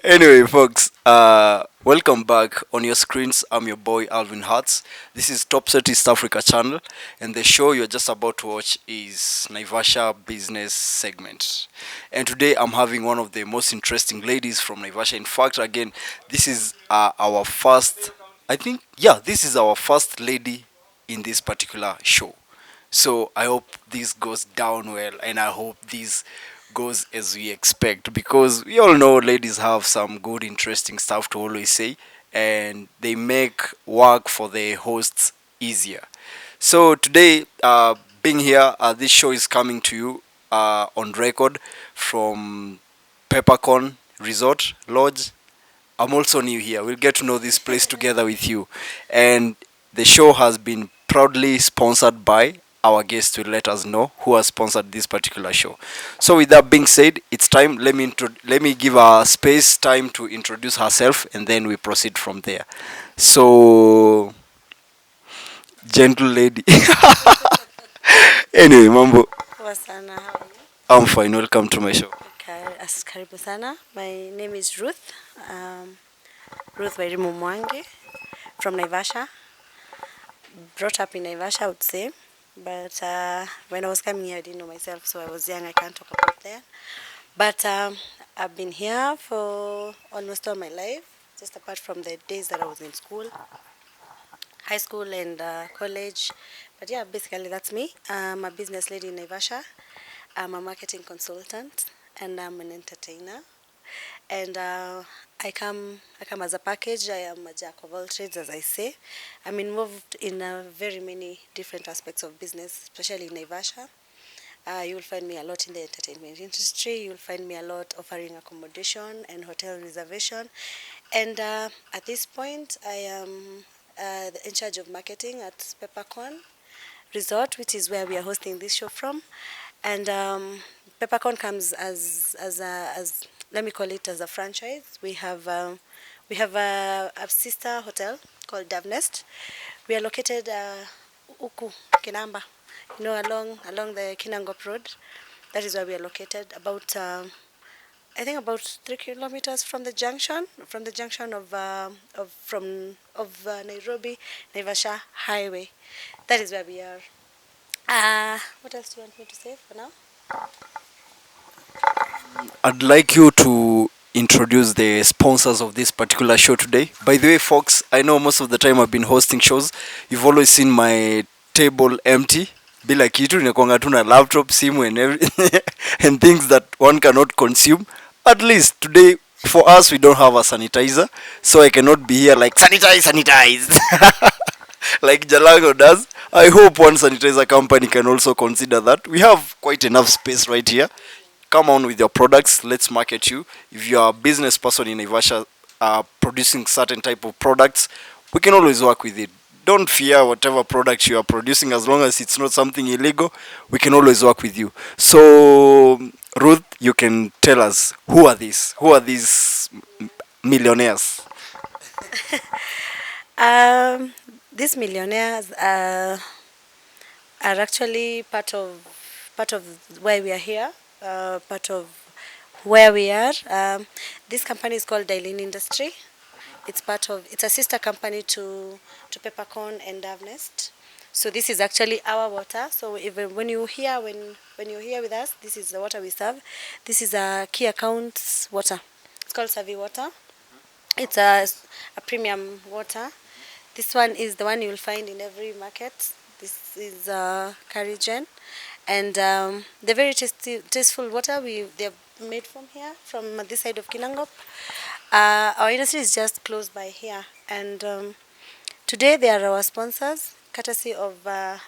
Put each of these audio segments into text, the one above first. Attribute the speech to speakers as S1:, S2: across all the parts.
S1: Anyway, folks, welcome back on your screens. I'm your boy Alvin Hartz. This is Topset East Africa channel, and the show you're just about to watch is Naivasha business segment. And today I'm having one of the most interesting ladies from Naivasha. In fact, again, this is our first. I think, yeah, this is our first lady in this particular show. So I hope this goes down well, and I hope this goes as we expect, because we all know ladies have some good, interesting stuff to always say, and they make work for the hosts easier. So today, being here, this show is coming to you on record from Peppercorn Resort Lodge. I'm also new here. We'll get to know this place together with you. And the show has been proudly sponsored by our guest will let us know who has sponsored this particular show. So with that being said, it's time. Let me give her space time to introduce herself, and then we proceed from there. So, gentle lady. Anyway, Mambo,
S2: Poa sana, how are you?
S1: I'm fine. Welcome to my show.
S2: Karibu sana. My name is Ruth. Ruth Wairimu Mwangi from Naivasha. Brought up in Naivasha, I would say. But when I was coming here, I didn't know myself, so I was young. I can't talk about that. But I've been here for almost all my life, just apart from the days that I was in school, high school and college. But yeah, basically that's me. I'm a business lady in Naivasha. I'm a marketing consultant and I'm an entertainer. And I come as a package. I am a jack of all trades, as I say. I'm involved in very many different aspects of business, especially in Naivasha. You'll find me a lot in the entertainment industry. You'll find me a lot offering accommodation and hotel reservation. And at this point, I am in charge of marketing at Peppercorn Resort, which is where we are hosting this show from. And Peppercorn comes as let me call it as a franchise. We have a sister hotel called Dove Nest. We are located Uku Kinamba, along the Kinangop Road. That is where we are located. About I think about 3 kilometers from the junction, of Nairobi Naivasha Highway. That is where we are. What else do you want me to say for now?
S1: I'd like you to introduce the sponsors of this particular show today. By the way, folks, I know most of the time I've been hosting shows, you've always seen my table empty. Bila kitu inakuanga tu na laptop, simu and everything and things that one cannot consume. At least today for us we don't have a sanitizer, so I cannot be here like sanitize like Jalago does. I hope one sanitizer company can also consider that. We have quite enough space right here. Come on with your products, let's market you. If you are a business person in Naivasha producing certain type of products, we can always work with it. Don't fear whatever product you are producing, as long as it's not something illegal, we can always work with you. So Ruth, you can tell us who are these millionaires?
S2: These millionaires are actually part of why we are here. Part of where we are. This company is called Dailin Industry. It's a sister company to Peppercorn and Dove Nest. So this is actually our water. So even when you're here with us, this is the water we serve. This is a key accounts water. It's called Savvy water. It's a premium water. This one is the one you'll find in every market. This is Carigen. And the very tasteful water they're made from here, from this side of Kinangop. Our industry is just close by here, and today they are our sponsors, courtesy of the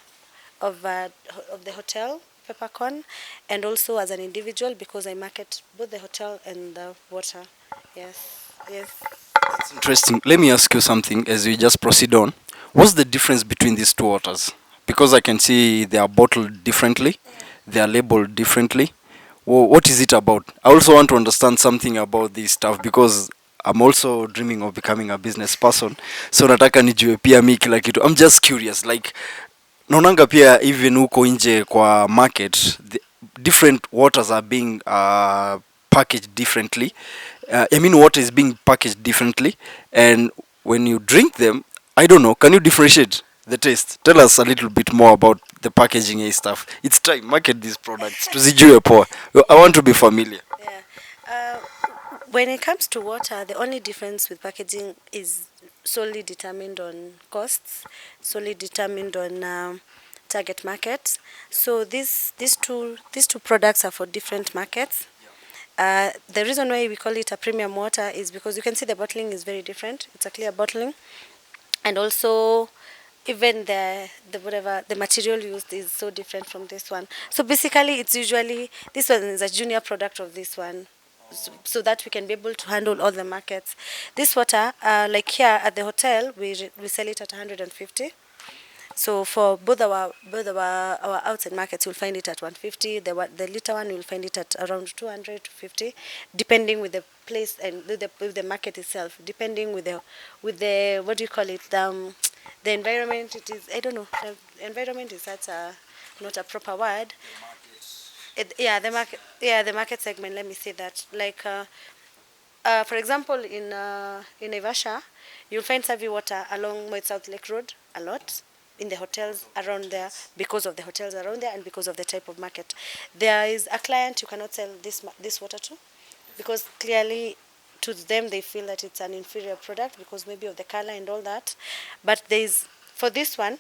S2: hotel Peppercorn, and also as an individual because I market both the hotel and the water. Yes.
S1: That's interesting. Let me ask you something as we just proceed on. What's the difference between these two waters? Because I can see they are bottled differently, they are labeled differently. What is it about? I also want to understand something about this stuff because I'm also dreaming of becoming a business person. So nataka nijue pia mi kila kitu. I'm just curious, like naonanga pia even huko nje kwa market, the different waters are being packaged differently. I mean, water is being packaged differently, and when you drink them, I don't know. Can you differentiate the taste? Tell us a little bit more about the packaging and stuff. It's time market these products. Tuzijue poa. I want to be familiar.
S2: Yeah. Uh, when it comes to water, the only difference with packaging is solely determined on costs, solely determined on target markets. So these two products are for different markets. The reason why we call it a premium water is because you can see the bottling is very different. It's a clear bottling, and also even the whatever the material used is so different from this one. So basically, it's usually this one is a junior product of this one, so that we can be able to handle all the markets. This water, like here at the hotel, we sell it at 150. So for both our outside markets, you'll find it at 150. The liter one, you'll find it at around 200 to 50, depending with the place and with the market itself, depending with the what do you call it, the environment. It is, I don't know, the environment is such a not a proper word. The market segment. Let me say that, like. For example, in Naivasha, you'll find Savvy water along Moit South Lake Road a lot in the hotels around there, because of the hotels around there and because of the type of market. There is a client you cannot sell this water to, because clearly to them they feel that it's an inferior product because maybe of the color and all that. But for this one,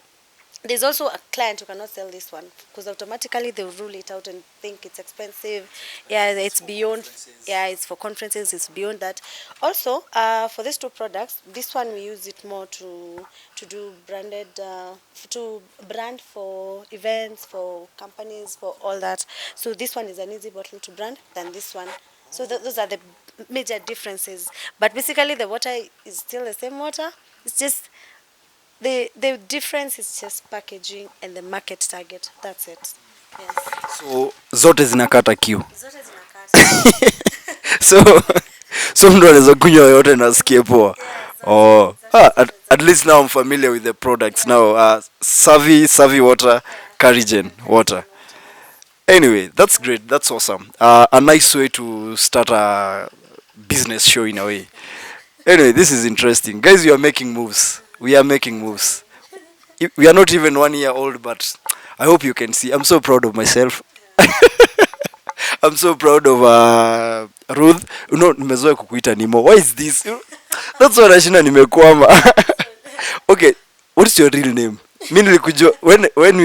S2: there's also a client who cannot sell this one because automatically they'll rule it out and think it's expensive. Yeah, it's beyond. Yeah, it's for conferences. It's beyond that. Also, for these two products, this one we use it more to do branded, to brand for events, for companies, for all that. So this one is an easy bottle to brand than this one. So those are the major differences. But basically, the water is still the same water. It's just the difference is just packaging and the market target. That's it. Yes.
S1: So zote zinakata kiu.
S2: Zote zinakata.
S1: So so mtu anaweza kunywa yote na asikie poa.
S2: Yeah,
S1: Oh, at
S2: zote.
S1: least now I'm familiar with the products now. Savvy water, Carigen water. Anyway, that's great. That's awesome. A nice way to start a business show in a way. Anyway, this is interesting, guys. We are making moves. We are making moves. We are not even 1 year old, but I hope you can see. I'm so proud of myself. I'm so proud of Ruth. Nimezoea kukuita Nimo. Why is this? That's what Ashina nimekwama. Okay, what's your real name? Mimi nilikujua when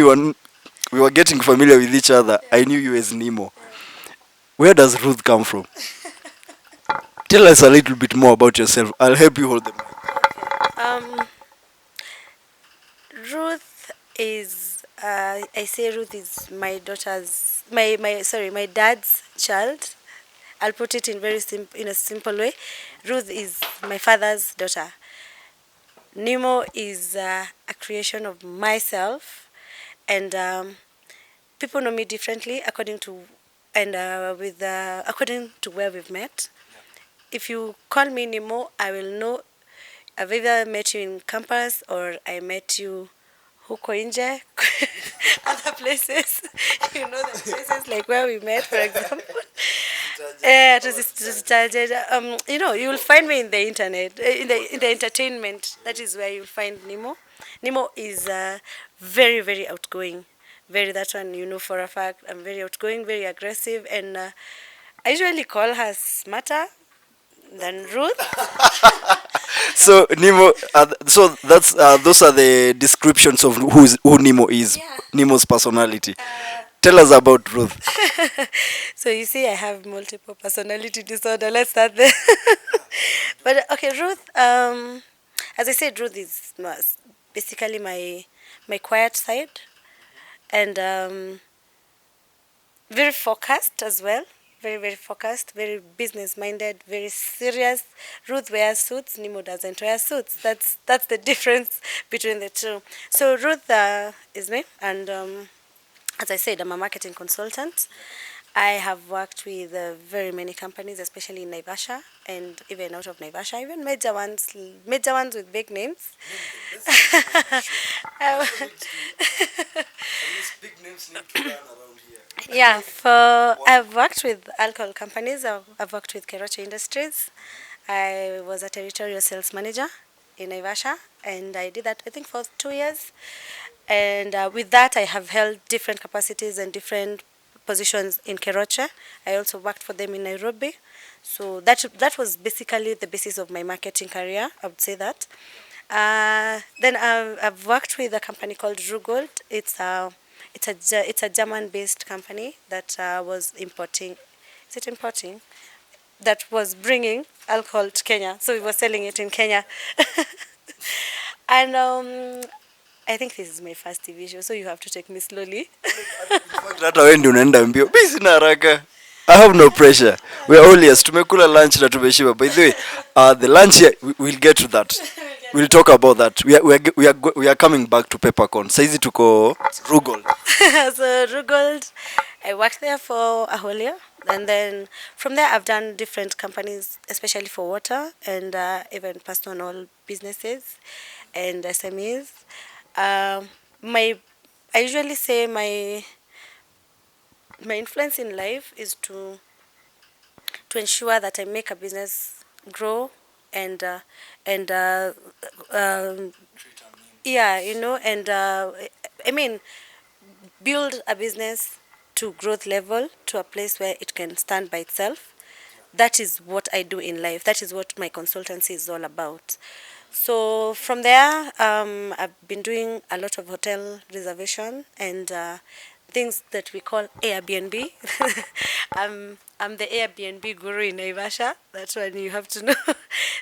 S1: we were getting familiar with each other. I knew you as Nemo. Where does Ruth come from? Tell us a little bit more about yourself. I'll help you hold them.
S2: Ruth is I say Ruth is my daughter's my dad's child. I'll put it in a simple way. Ruth is my father's daughter. Nemo is a creation of myself, and people know me differently according to where we've met. If you call me Nemo, I will know I've either met you in campus or I met you huko nje, other places. You know the places like where we met, for example. You will find me in the internet, in the entertainment. That is where you'll find Nemo. Nemo is very, very outgoing. Very, that one you know for a fact. I'm very outgoing, very aggressive, and I usually call her smarter than Ruth.
S1: So Nemo, so that's those are the descriptions of who Nemo is.
S2: Yeah.
S1: Nemo's personality. Tell us about Ruth.
S2: So you see, I have multiple personality disorder. Let's start there. But okay, Ruth. As I said, Ruth is basically my quiet side, and very focused as well. Very, very focused, very business minded, very serious. Ruth wears suits, Nemo doesn't wear suits. That's the difference between the two. So Ruth is me, and as I said, I'm a marketing consultant. I have worked with very many companies, especially in Naivasha. and even out of Naivasha, even major ones with big names. Um, yeah, for I've worked with alcohol companies. I've worked with Keroche Industries. I was a territorial sales manager in Naivasha, and I did that I think for 2 years. And with that, I have held different capacities and different positions in Keroche. I also worked for them in Nairobi. So that was basically the basis of my marketing career. I would say that. Then I've worked with a company called Rugold. It's a German-based company that was importing. Is it importing? That was bringing alcohol to Kenya. So we were selling it in Kenya. And I think this is my first TV show, so you have to take me slowly.
S1: Hata wewe ndio unaenda mbio. Mimi sina haraka. I have no pressure. We are all yes. Tumekula lunch na tumeshiba. By the way, the lunch here, we'll get to that. We'll talk about that. We are coming back to Peppercorn. Saizi tuko Rugold.
S2: So Rugold, I worked there for a whole year, and then from there I've done different companies, especially for water and even personal businesses and SMEs. My I usually say my influence in life is to ensure that I make a business grow and and uh, um, yeah, and I mean build a business to growth level, to a place where it can stand by itself. That is what I do in life. That is what my consultancy is all about. So from there, I've been doing a lot of hotel reservation and things that we call Airbnb. I'm the Airbnb guru in Naivasha. That's one you have to know.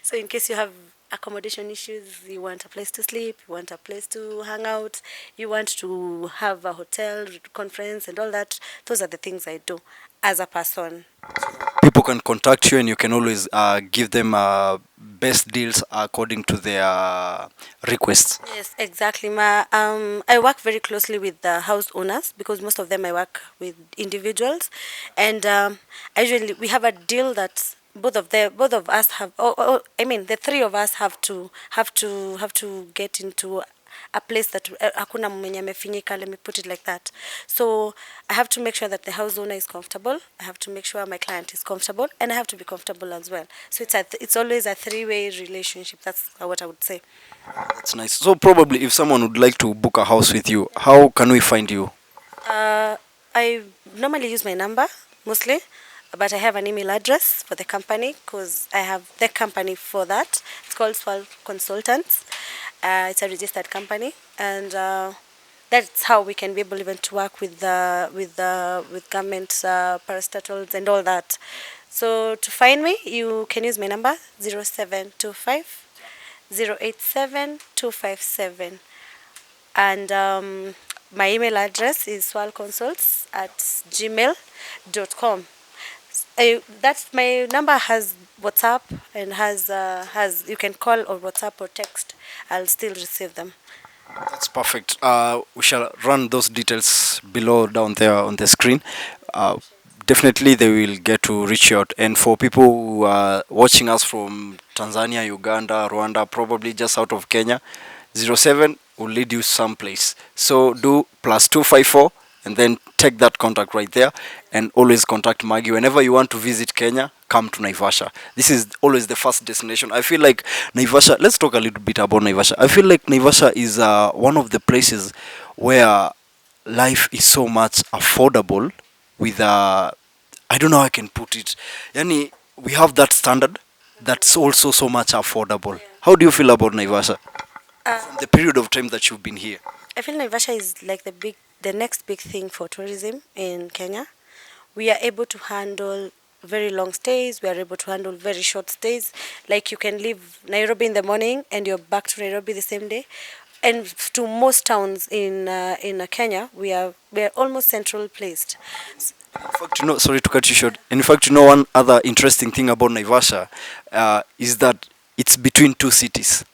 S2: So in case you have accommodation issues, you want a place to sleep, you want a place to hang out, you want to have a hotel conference and all that, those are the things I do as a person.
S1: People can contact you and you can always give them best deals according to their requests.
S2: Yes, exactly. I work very closely with the house owners because most of them I work with individuals, and I usually we have a deal that both of us have. I mean, the three of us have to get into a place that hakuna mwenye amefinyika, let me put it like that. So I have to make sure that the house owner is comfortable, I have to make sure my client is comfortable, and I have to be comfortable as well. So it's always a three-way relationship. That's what I would say.
S1: That's nice. So probably if someone would like to book a house with you, how can we find you?
S2: I normally use my number mostly, but I have an email address for the company because I have the company for that. It's called Swal Consultants. It's a registered company, and that's how we can be able even to work with government parastatals and all that. So to find me, you can use my number 0725 087 257, and my email address is swalconsults@gmail.com. That's my number has WhatsApp and has you can call or WhatsApp or text. I'll still receive them.
S1: That's perfect. We shall run those details below down there on the screen. Definitely they will get to reach out. And for people who are watching us from Tanzania, Uganda, Rwanda, probably just out of Kenya, 07 will lead you someplace. So do +254 and then take that contact right there, and always contact Maggie whenever you want to visit Kenya. Come to Naivasha. This is always the first destination. I feel like Naivasha, let's talk a little bit about Naivasha. I feel like Naivasha is one of the places where life is so much affordable with I don't know how I can put it. Yani, we have that standard that's also so much affordable. How do you feel about Naivasha from the period of time that you've been here?
S2: I feel Naivasha is like the next big thing for tourism in Kenya. We are able to handle very long stays. We are able to handle very short stays. Like you can leave Nairobi in the morning and you're back to Nairobi the same day. And to most towns in Kenya, we are almost central placed.
S1: In fact, sorry to cut you short. In fact, one other interesting thing about Naivasha is that it's between two cities,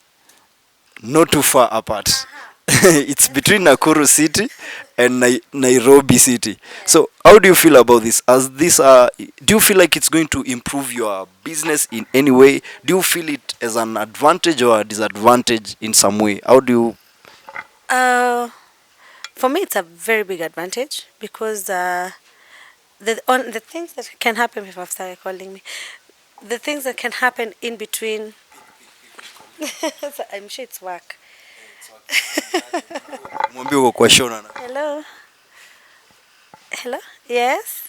S1: not too far apart. It's between Nakuru City and Nairobi City.
S2: Yeah.
S1: So, how do you feel about this? As this, do you feel like it's going to improve your business in any way? Do you feel it as an advantage or a disadvantage in some way? How do you?
S2: Uh, for me, it's a very big advantage because the things that can happen if I've started calling me, the things that can happen in between. So I'm sure it's work.
S1: Mwambie uko kwa show na.
S2: Hello, hello. Yes,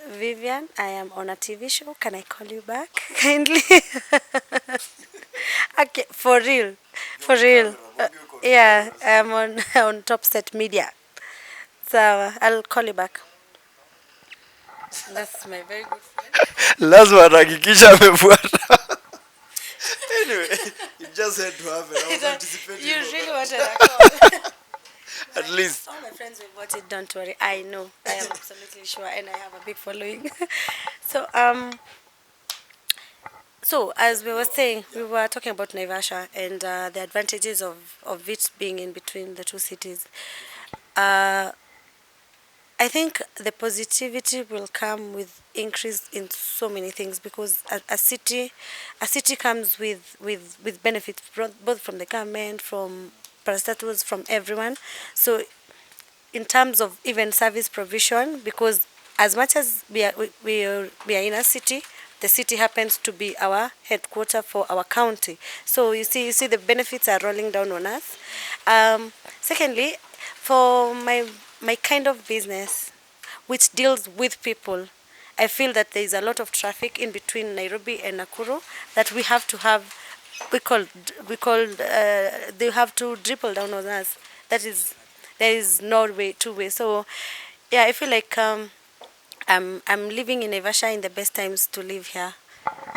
S2: Vivian. I am on a TV show. Can I call you back kindly? Okay, for real, for real. Yeah, I'm on on Topset Media. So I'll call you back. That's my very good friend.
S1: Lazima atahakikisha amefuata. Anyway, it just had to happen. I was anticipating.
S2: You really wanted a call.
S1: At least.
S2: All my friends will watch it. Don't worry. I know. I am absolutely sure, and I have a big following. So so as we were saying, we were talking about Naivasha and the advantages of it being in between the two cities. Uh, I think the positivity will come with increase in so many things because a city comes with benefits both from the government, from parastatals, from everyone. So in terms of even service provision, because as much as we are in a city, the city happens to be our headquarter for our county. So you see the benefits are rolling down on us. Secondly, for my kind of business, which deals with people, I feel that there is a lot of traffic in between Nairobi and Nakuru that we have to have. We call they have to triple down on us. That is, there is no way two way. So yeah, I feel like I'm living in Naivasha in the best times to live here.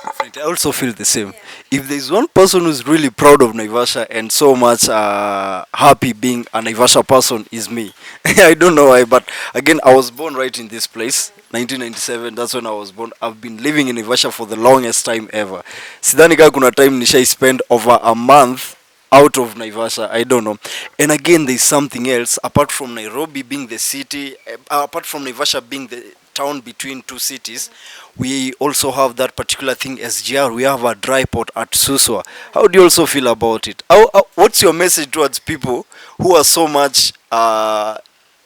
S1: Definitely. I also feel the same. If there's one person who's really proud of Naivasha and so much happy being a Naivasha person, is me. I don't know why, but again, I was born right in this place. 1997, that's when I was born. I've been living in Naivasha for the longest time ever. Sidhani kama kuna time nishai spend over a month out of Naivasha. I don't know. And again, there's something else apart from Nairobi being the city, apart from Naivasha being the town between two cities. We also have that particular thing as GR. We have a dry port at Suswa. How do you also feel about it? What's your message towards people who are so much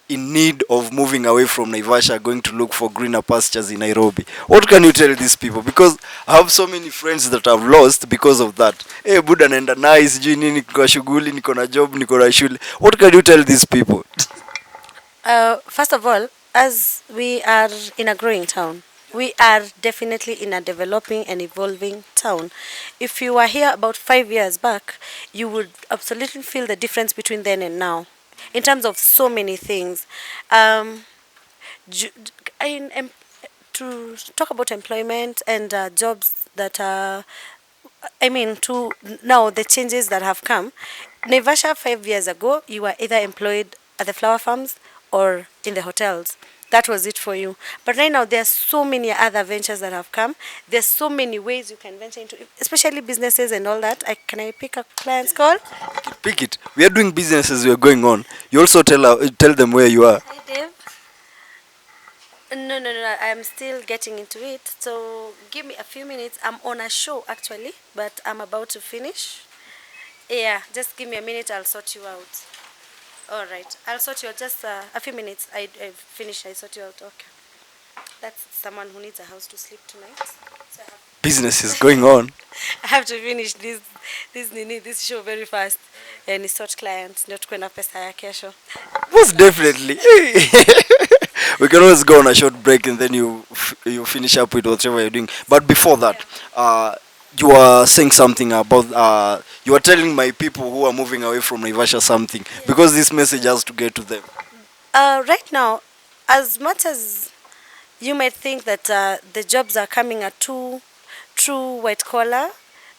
S1: in need of moving away from Naivasha, going to look for greener pastures in Nairobi? What can you tell these people? Because I have so many friends that I've lost because of that. Hey, buda naenda nice, sijui nini, niko kwa shughuli, niko na job, niko na shule. What can you tell these people?
S2: First of all, as we are in a growing town, we are definitely in a developing and evolving town. If you were here about 5 years back, you would absolutely feel the difference between then and now, in terms of so many things. Um, ju- in, to talk about employment and jobs that are, I mean, to now the changes that have come. Naivasha 5 years ago, you were either employed at the flower farms or in the hotels. That was it for you. But right now, there are so many other ventures that have come. There's so many ways you can venture into, especially businesses and all that. Can I pick a client's call?
S1: Pick it. We are doing business as we are going on. You also tell them where you are.
S2: Hi, Dave. No. I'm still getting into it. So give me a few minutes. I'm on a show actually, but I'm about to finish. Yeah, just give me a minute. I'll sort you out. All right. I'll sort you out. Just a few minutes. I finish. I sort you out. Okay. That's someone who needs a house to sleep tonight. So
S1: Business is going on.
S2: I have to finish this show very fast. And sort clients. Ndio tukuwe na pesa ya kesho.
S1: Most definitely. We can always go on a short break and then you finish up with whatever you're doing. But before that, you are saying something about you are telling my people who are moving away from Naivasha something, because this message has to get to them.
S2: Right now, as much as you might think that the jobs are coming at too true white collar,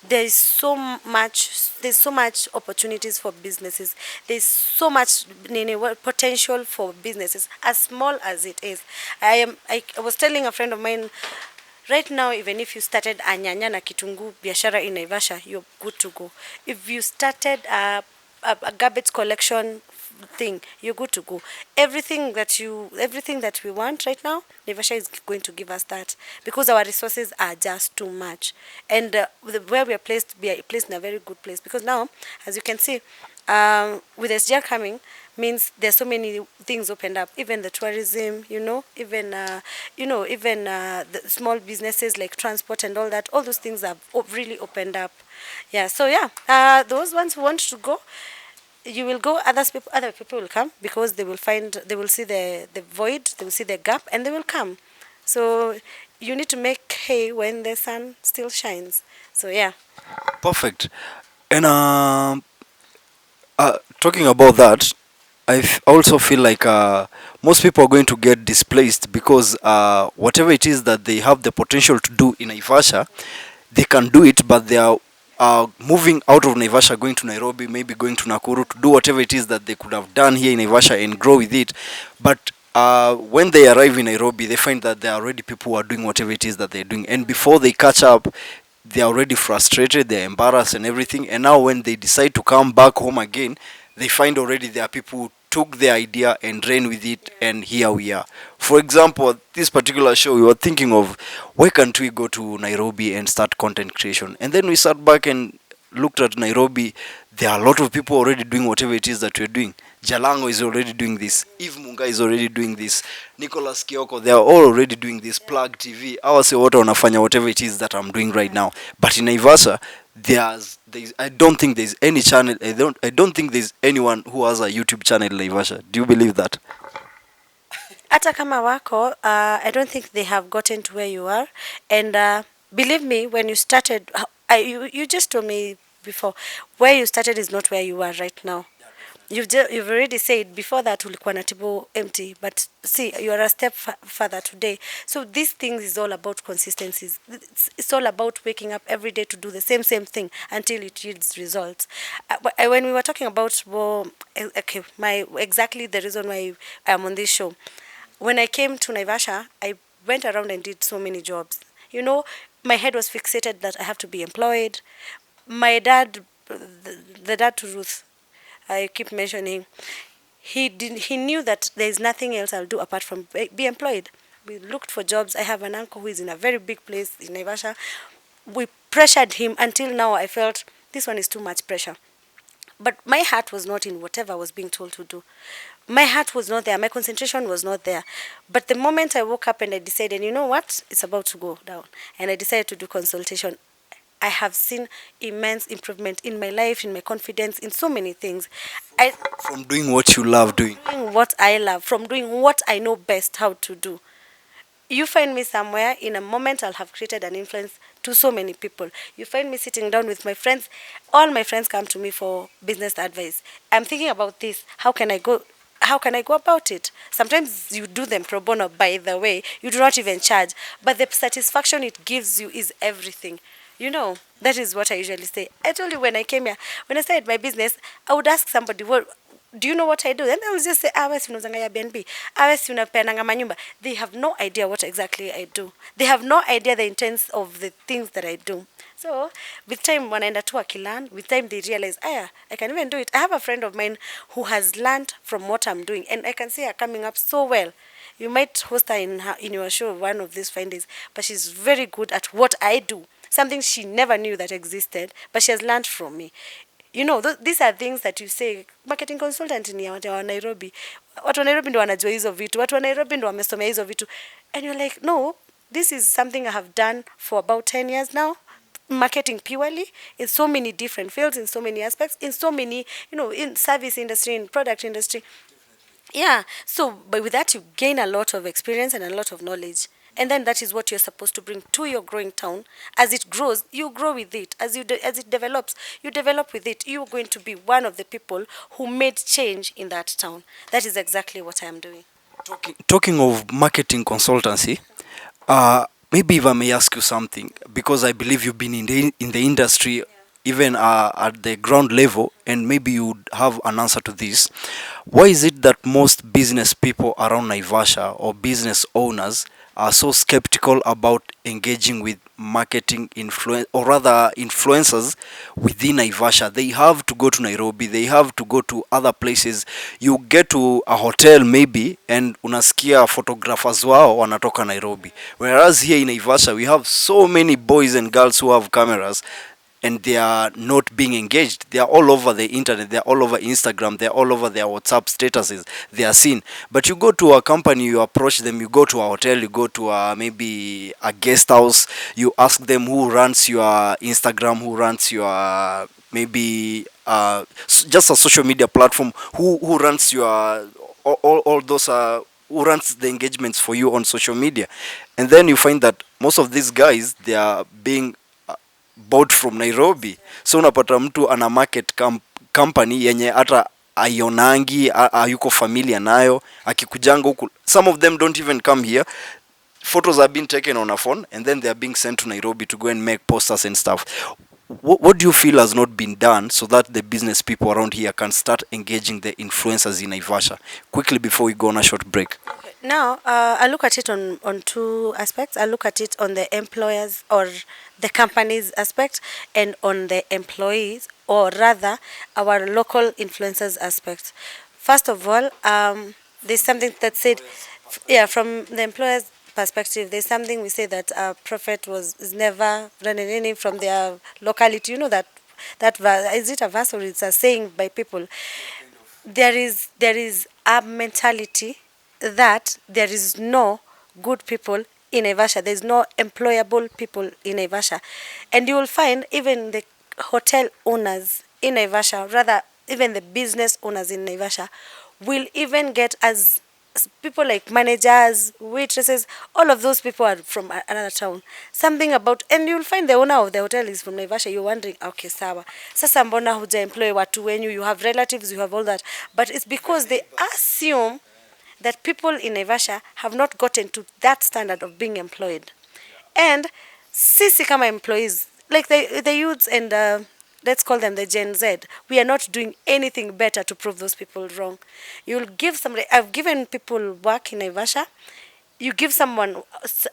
S2: there's so much opportunities for businesses. There's so much potential for businesses, as small as it is. I was telling a friend of mine, right now, even if you started a nyanya na kitungu biashara in Naivasha, you're good to go. If you started a garbage collection thing, you're good to go. Everything that we want right now, Naivasha is going to give us that, because our resources are just too much. And where we are placed in a very good place, because now, as you can see, with SGR coming, means there's so many things opened up, even the tourism, even the small businesses like transport and all that, all those things have really opened up. Yeah, so yeah, those ones who want to go, you will go, other people will come, because they will see the void, they will see the gap, and they will come. So you need to make hay when the sun still shines. So yeah.
S1: Perfect. And talking about that, also feel like most people are going to get displaced because whatever it is that they have the potential to do in Naivasha, they can do it, but they are moving out of Naivasha, going to Nairobi, maybe going to Nakuru to do whatever it is that they could have done here in Naivasha and grow with it. But when they arrive in Nairobi, they find that there are already people who are doing whatever it is that they're doing. And before they catch up, they're already frustrated, they're embarrassed and everything. And now when they decide to come back home again, they find already there are people who took the idea and ran with it, and here we are. For example, this particular show, we were thinking of why can't we go to Nairobi and start content creation? And then we sat back and looked at Nairobi. There are a lot of people already doing whatever it is that we're doing. Jalango is already doing this. Eve Munga is already doing this. Nicholas Kioko, they are all already doing this. Plug TV. Our say what wanafanya whatever it is that I'm doing right now. But in Naivasha, there's I don't think there's any channel. I don't think there's anyone who has a YouTube channel in Naivasha. Do you believe that?
S2: Hata kama wako, I don't think they have gotten to where you are. And believe me, when you started, you just told me before, where you started is not where you are right now. You've already said before that ulikuwa na table empty, but see, you are a step further today. So these things is all about consistencies. It's all about waking up every day to do the same thing until it yields results. When we were talking about, well, okay, my exactly the reason why I'm on this show, when I came to Naivasha, I went around and did so many jobs. My head was fixated that I have to be employed. My dad, the dad to Ruth, I keep mentioning, he knew that there is nothing else I'll do apart from be employed. We looked for jobs. I have an uncle who is in a very big place in Naivasha. We pressured him until now I felt this one is too much pressure. But my heart was not in whatever I was being told to do. My heart was not there. My concentration was not there. But the moment I woke up and I decided, you know what, it's about to go down, and I decided to do consultation, I have seen immense improvement in my life, in my confidence, in so many things. I
S1: From doing what you love doing.
S2: Doing what I love, from doing what I know best how to do. You find me somewhere, in a moment I'll have created an influence to so many people. You find me sitting down with my friends. All my friends come to me for business advice. I'm thinking about this. How can I go about it? Sometimes you do them pro bono, by the way. You do not even charge. But the satisfaction it gives you is everything. That is what I usually say. I told you when I came here, when I started my business, I would ask somebody, well, do you know what I do? And they will just say, wesi unazanga ya BNB, wesi unapeananga manyumba. They have no idea what exactly I do. They have no idea the intents of the things that I do. So, with time, when I enter to Akilan, with time they realize, I can even do it. I have a friend of mine who has learned from what I'm doing, and I can see her coming up so well. You might host her in your show one of these fine days, but she's very good at what I do. Something she never knew that existed, but she has learned from me. These are things that you say, marketing consultant ni ya watu wa Nairobi. Watu wa Nairobi ndo wanajua hizo vitu. Watu wa Nairobi ndo wamesomea hizo vitu. And you're like, no, this is something I have done for about 10 years now. Marketing purely in so many different fields, in so many aspects, in so many, in service industry, in product industry. Yeah. So, but with that, you gain a lot of experience and a lot of knowledge. And then that is what you're supposed to bring to your growing town. As it grows, you grow with it. As it develops, you develop with it. You're going to be one of the people who made change in that town. That is exactly what I am doing.
S1: Talking of marketing consultancy, maybe if I may ask you something, because I believe you've been in the industry even at the ground level, and maybe you would have an answer to this. Why is it that most business people around Naivasha or business owners are so skeptical about engaging with marketing influence, or rather influencers within Naivasha? They have to go to Nairobi, they have to go to other places. You get to a hotel maybe and unasikia photographers wao wanatoka Nairobi, whereas here in Naivasha we have so many boys and girls who have cameras and they are not being engaged. They are all over the internet, they are all over Instagram, they are all over their WhatsApp statuses, they are seen. But you go to a company, you approach them, you go to a hotel, you go to maybe a guest house, you ask them who runs your Instagram, who runs your maybe just a social media platform, who runs your all those who runs the engagements for you on social media. And then you find that most of these guys, they are being bought from Nairobi. So unapata mtu ana market company yenye hata aionangi, hayuko familia nayo, akikujanga huku. Some of them don't even come here. Photos are being taken on a phone and then they are being sent to Nairobi to go and make posters and stuff. What do you feel has not been done so that the business people around here can start engaging the influencers in Naivasha? Quickly before we go on a short break.
S2: Okay. Now, I look at it on two aspects. I look at it on the employers or the company's aspect, and on the employees, or rather our local influencers aspect. First of all, there's something that said, yeah, from the employers perspective, there's something we say that a prophet is never running any from their locality. You know that verse, is it a verse or it's a saying by people? There is a mentality that there is no good people in Naivasha. There is no employable people in Naivasha, and you will find even the hotel owners in Naivasha, rather even the business owners in Naivasha, will even get as people like managers, waitresses, all of those people are from another town. Something about, and you'll find the owner of the hotel is from Naivasha. You're wondering, okay, sawa. Sasa mbona huja employ watu wenyu? You have relatives, you have all that. But it's because they assume that people in Naivasha have not gotten to that standard of being employed. And sisi kama employees, like the youths and let's call them the Gen Z, we are not doing anything better to prove those people wrong. You'll give somebody, I've given people work in Naivasha, you give someone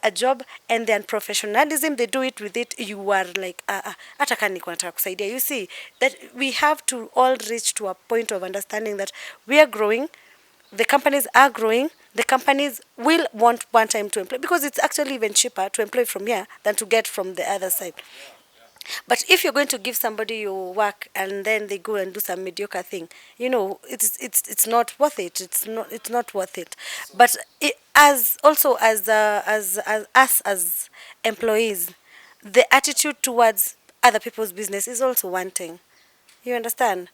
S2: a job and then professionalism, they do it with it, you are like, hata kama niko nataka kusaidia. You see, that we have to all reach to a point of understanding that we are growing, the companies are growing, the companies will want one time to employ, because it's actually even cheaper to employ from here than to get from the other side. But if you're going to give somebody your work and then they go and do some mediocre thing, you know, it's not worth it. It's not worth it. But as also as us as employees, the attitude towards other people's business is also one thing. You understand?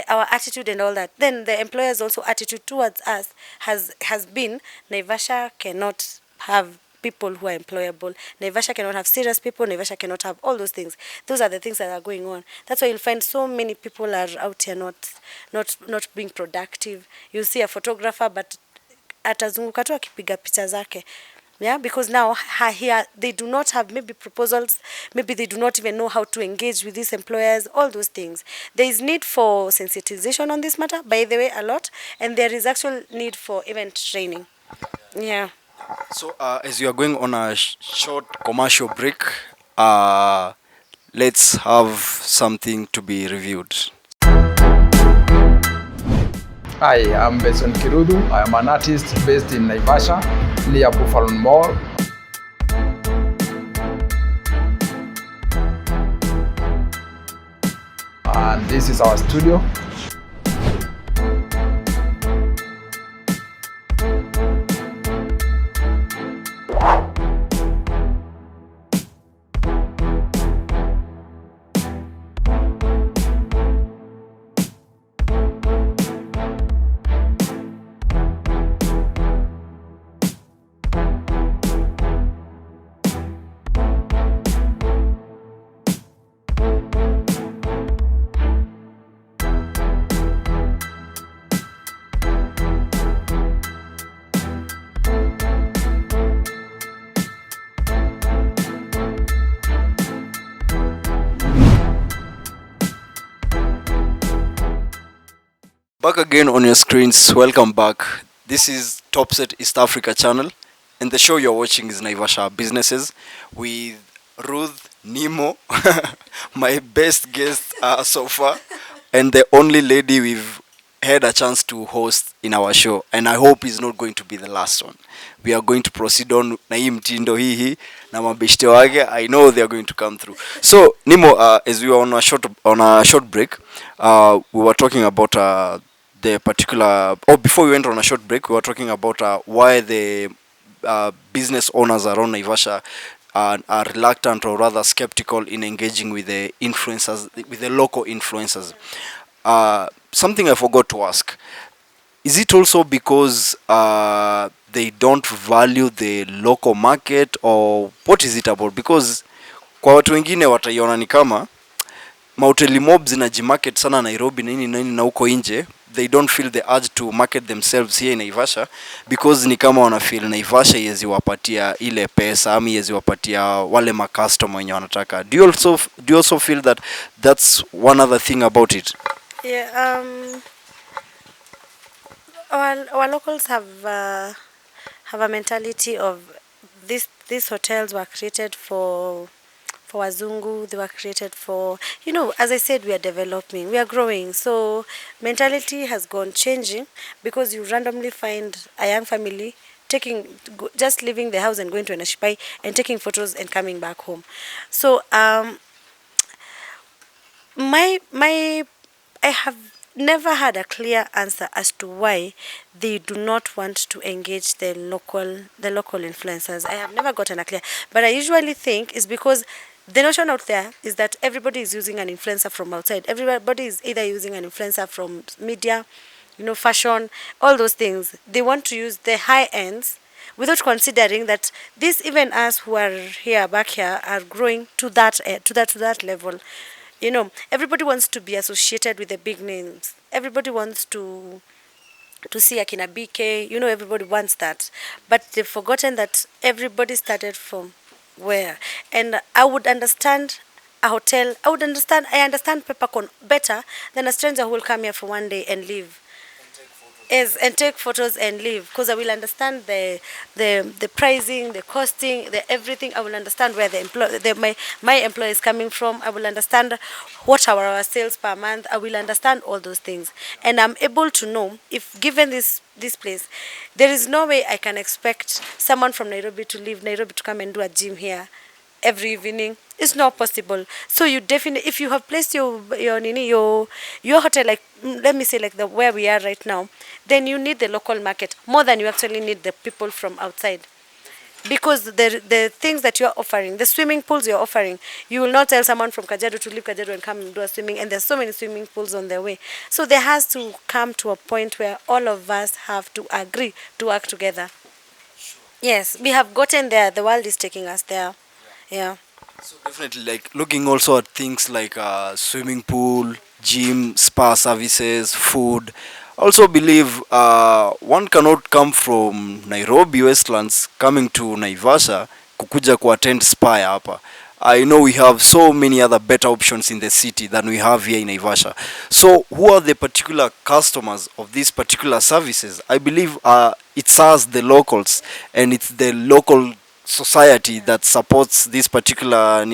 S2: Our attitude and all that. Then the employer's also attitude towards us has been, Naivasha cannot have people who are employable. Naivasha cannot have serious people. Naivasha cannot have all those things. Those are the things that are going on. That's why you'll find so many people are out here not being productive. You'll see a photographer, but atazunguka tu akipiga picha zake. Yeah, because now here they do not have maybe proposals, maybe they do not even know how to engage with these employers, all those things. There is need for sensitization on this matter, by the way, a lot, and there is actual need for event training. Yeah.
S1: So as you are going on a short commercial break, let's have something to be reviewed.
S3: Hi, I'm Benson Kirudu. I am an artist based in Naivasha, near Buffalo Mall. And this is our studio.
S1: Back again on your screens. Welcome back. This is Topset East Africa channel, and the show you're watching is Naivasha Businesses with Ruth Nemo, my best guest so far, and the only lady we've had a chance to host in our show, and I hope it's not going to be the last one. We are going to proceed on na hii mtindo hii na mabeshte wake. I know they are going to come through. So Nemo, as we were on a short break, we were talking about the particular. Oh, before we went on a short break, we were talking about why the business owners around Naivasha are reluctant or rather skeptical in engaging with the influencers, with the local influencers. Something I forgot to ask: is it also because they don't value the local market, or what is it about? Because kwa watu wengine wataiona ni kama mahoteli mob zinajimarket sana Nairobi na nini na huko nje, they don't feel the urge to market themselves here in Naivasha because ni kama wana feel Naivasha yezi wapatia ile pesa ama yezi wapatia wale ma customer wenye wanataka. Do you also feel that that's one other thing about it?
S2: Yeah, our locals have a mentality of these hotels were created for wazungu. They were created for, as I said, we are developing, we are growing, so mentality has gone changing, because you randomly find a young family just leaving the house and going to an ashipai and taking photos and coming back home. So my I have never had a clear answer as to why they do not want to engage the local influencers. I have never gotten a clear, but I usually think it's because the notion out there is that everybody is using an influencer from outside. Everybody is either using an influencer from media, fashion, all those things. They want to use the high ends without considering that this, even us who are back here, are growing to that level. Everybody wants to be associated with the big names. Everybody wants to see Akina BK. Everybody wants that, but they've forgotten that everybody started from where. And I would understand a hotel. I understand Peppercorn better than a stranger who will come here for one day and leave. And take photos and leave, because I will understand the pricing, the costing, the everything. I will understand where my employee is coming from. I will understand what our sales per month. I will understand all those things, and I'm able to know, if given this place, there is no way I can expect someone from Nairobi to leave Nairobi to come and do a gym here every evening. It's not possible. So you definitely, if you have placed your hotel, like, let me say, like the where we are right now, then you need the local market more than you actually need the people from outside. Because the things that you are offering, the swimming pools you're offering, you will not tell someone from Kajiado to leave Kajiado and come and do a swimming, and there's so many swimming pools on their way. So there has to come to a point where all of us have to agree to work together. Yes, we have gotten there. The world is taking us there. Yeah.
S1: So definitely, like looking also at things like swimming pool, gym, spa services, food. Also believe one cannot come from Nairobi Westlands coming to Naivasha kukuja ku attend spa hapa. I know we have so many other better options in the city than we have here in Naivasha. So who are the particular customers of these particular services? I believe it's us, the locals, and it's the local society that supports this particular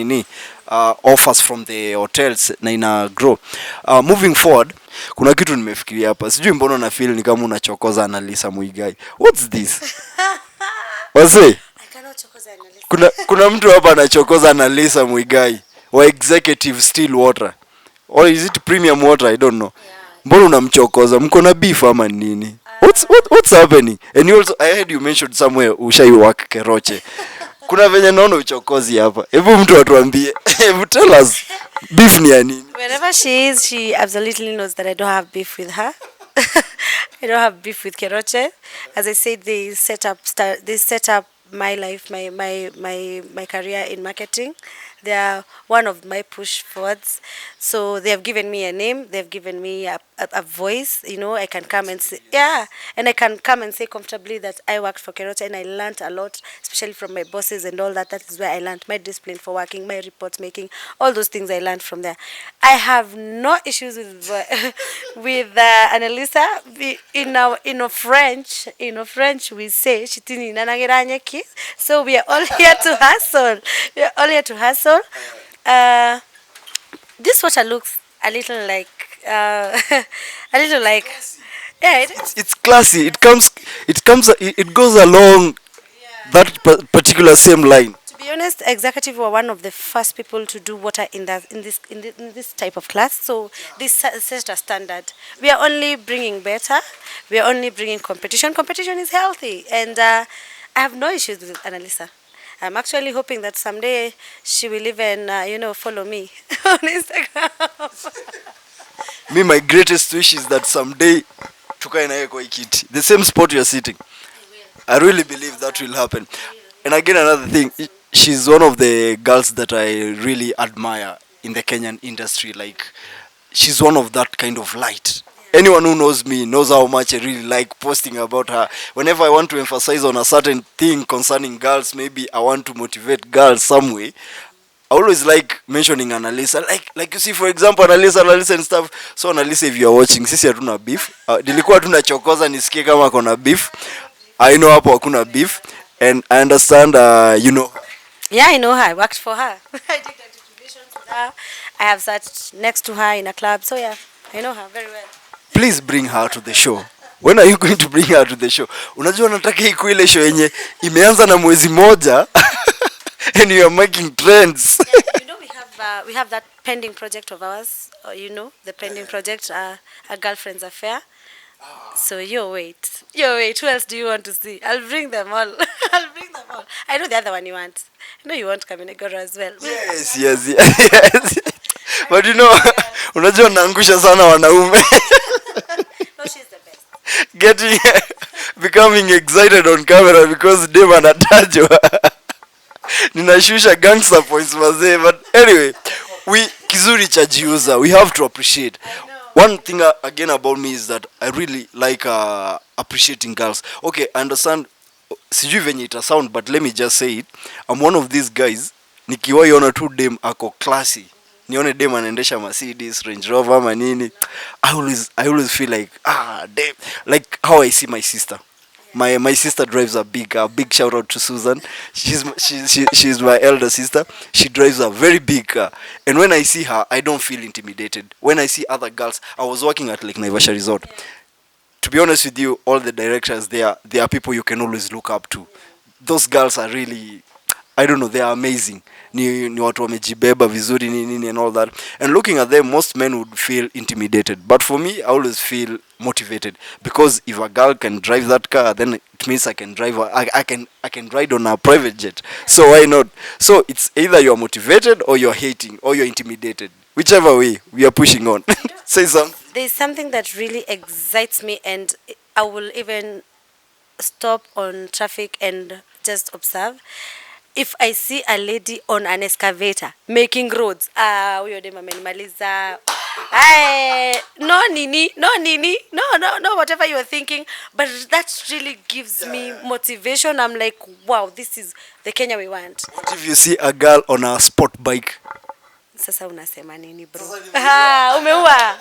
S1: offers from the hotels na ina grow. Moving forward, kuna kitu nimefikiria hapa, sijui mbona na feel ni kama unachokoza Analisa Muigai. What's this? Wase, kuna mtu hapa anachokoza Analisa Muigai wa executive still water, or is it premium water? I don't know. Mbona unamchokoza? Mko na beef ama nini? What's happening? And you also, I heard you mentioned somewhere ushai work Keroche. Kuna venye naona uchokozi hapa. Hebu mtu atuambie. Hebu tell us, beef ni ya nini?
S2: Wherever she is, she absolutely knows that I don't have beef with her. I don't have beef with Keroche. As I said, they set up my life, my career in marketing. They are one of my push forwards. So they have given me a name. They've given me a a voice, you know. I can come and say, yeah, and I can come and say comfortably that I worked for Kerota and I learned a lot, especially from my bosses and all that. That is where I learned my discipline for working, my report making, all those things I learned from there. I have no issues with with Annalisa. In a French we say "Shitini nanagiranyeki." So we are all here to hustle. We are all here to hustle. Uh, this water looks a little like a little like, yeah,
S1: It's classy. It goes along that particular same line.
S2: to be honest, executive were one of the first people to do water in this type of class. So this set a standard. We are only bringing better. We are only bringing competition. Competition is healthy, and I have no issues with Annalisa. I'm actually hoping that someday she will even, follow me on Instagram.
S1: Me, my greatest wish is that someday tukae naye kwa hii kiti, the same spot you're sitting. I really believe that will happen. And again, another thing, she's one of the girls that I really admire in the Kenyan industry. Like, she's one of that kind of light. Anyone who knows me knows how much I really like posting about her. Whenever I want to emphasize on a certain thing concerning girls, maybe I want to motivate girls some way, I always like mentioning Annalisa. Like you see, for example, Annalisa and stuff. So Annalisa, if you're watching, sisi hatuna beef. Nilikuwa tunachokoza nisikie kama kona beef. I know hapo hakuna beef. And I understand,
S2: Yeah, I know her. I worked for her. I did the distributions with her. I have sat next to her in a club. So yeah, I know her very well.
S1: please bring her to the show. When are you going to bring her to the show? Unajua nataka ikuwe ile show yenye imeanza na mwezi moja and you are making trends.
S2: You know, we have that pending project of ours. The pending project, a girlfriend's affair. So you wait. Who else do you want to see? I'll bring them all. I'll bring them all. I know the other one you want. I know you want Kaminegoro as well.
S1: Yes. But unajua naangusha sana wanaume.
S2: No, she's the best.
S1: Getting becoming excited on camera because dem anatajwa. Ninashusha gangster points mazee, but anyway, kizuri cha jiuza, we have to appreciate. One thing again about me is that I really like appreciating girls. Okay, I understand sijui venye ita sound, but let me just say it. I'm one of these guys, nikiwahi ona tu dem ako classy, nione dem anaendesha Mercedes, Range Rover manini, I always feel like damn, like how I see my sister. My sister drives a big shout out to Susan. She's my elder sister. She drives a very big car, and when I see her, I don't feel intimidated. When I see other girls, I was working at like Naivasha Resort. To be honest with you, all the directors there, they are people you can always look up to. Those girls are really, I don't know, they are amazing. Ni watu wamejibeba vizuri nini and all that. And looking at them, most men would feel intimidated. But for me, I always feel motivated, because if a girl can drive that car, then it means I can drive. I can ride on a private jet. So why not? So it's either you're motivated or you're hating or you're intimidated. Whichever way, we are pushing on. Say something.
S2: There's something that really excites me, and I will even stop on traffic and just observe. If I see a lady on an excavator making roads, huyo dem amenimaliza. No, whatever you are thinking, but that really gives me motivation. I'm like, wow, this is the Kenya we want.
S1: What if you see a girl on a sport bike?
S2: Sasa unasema nini bro? Umeua.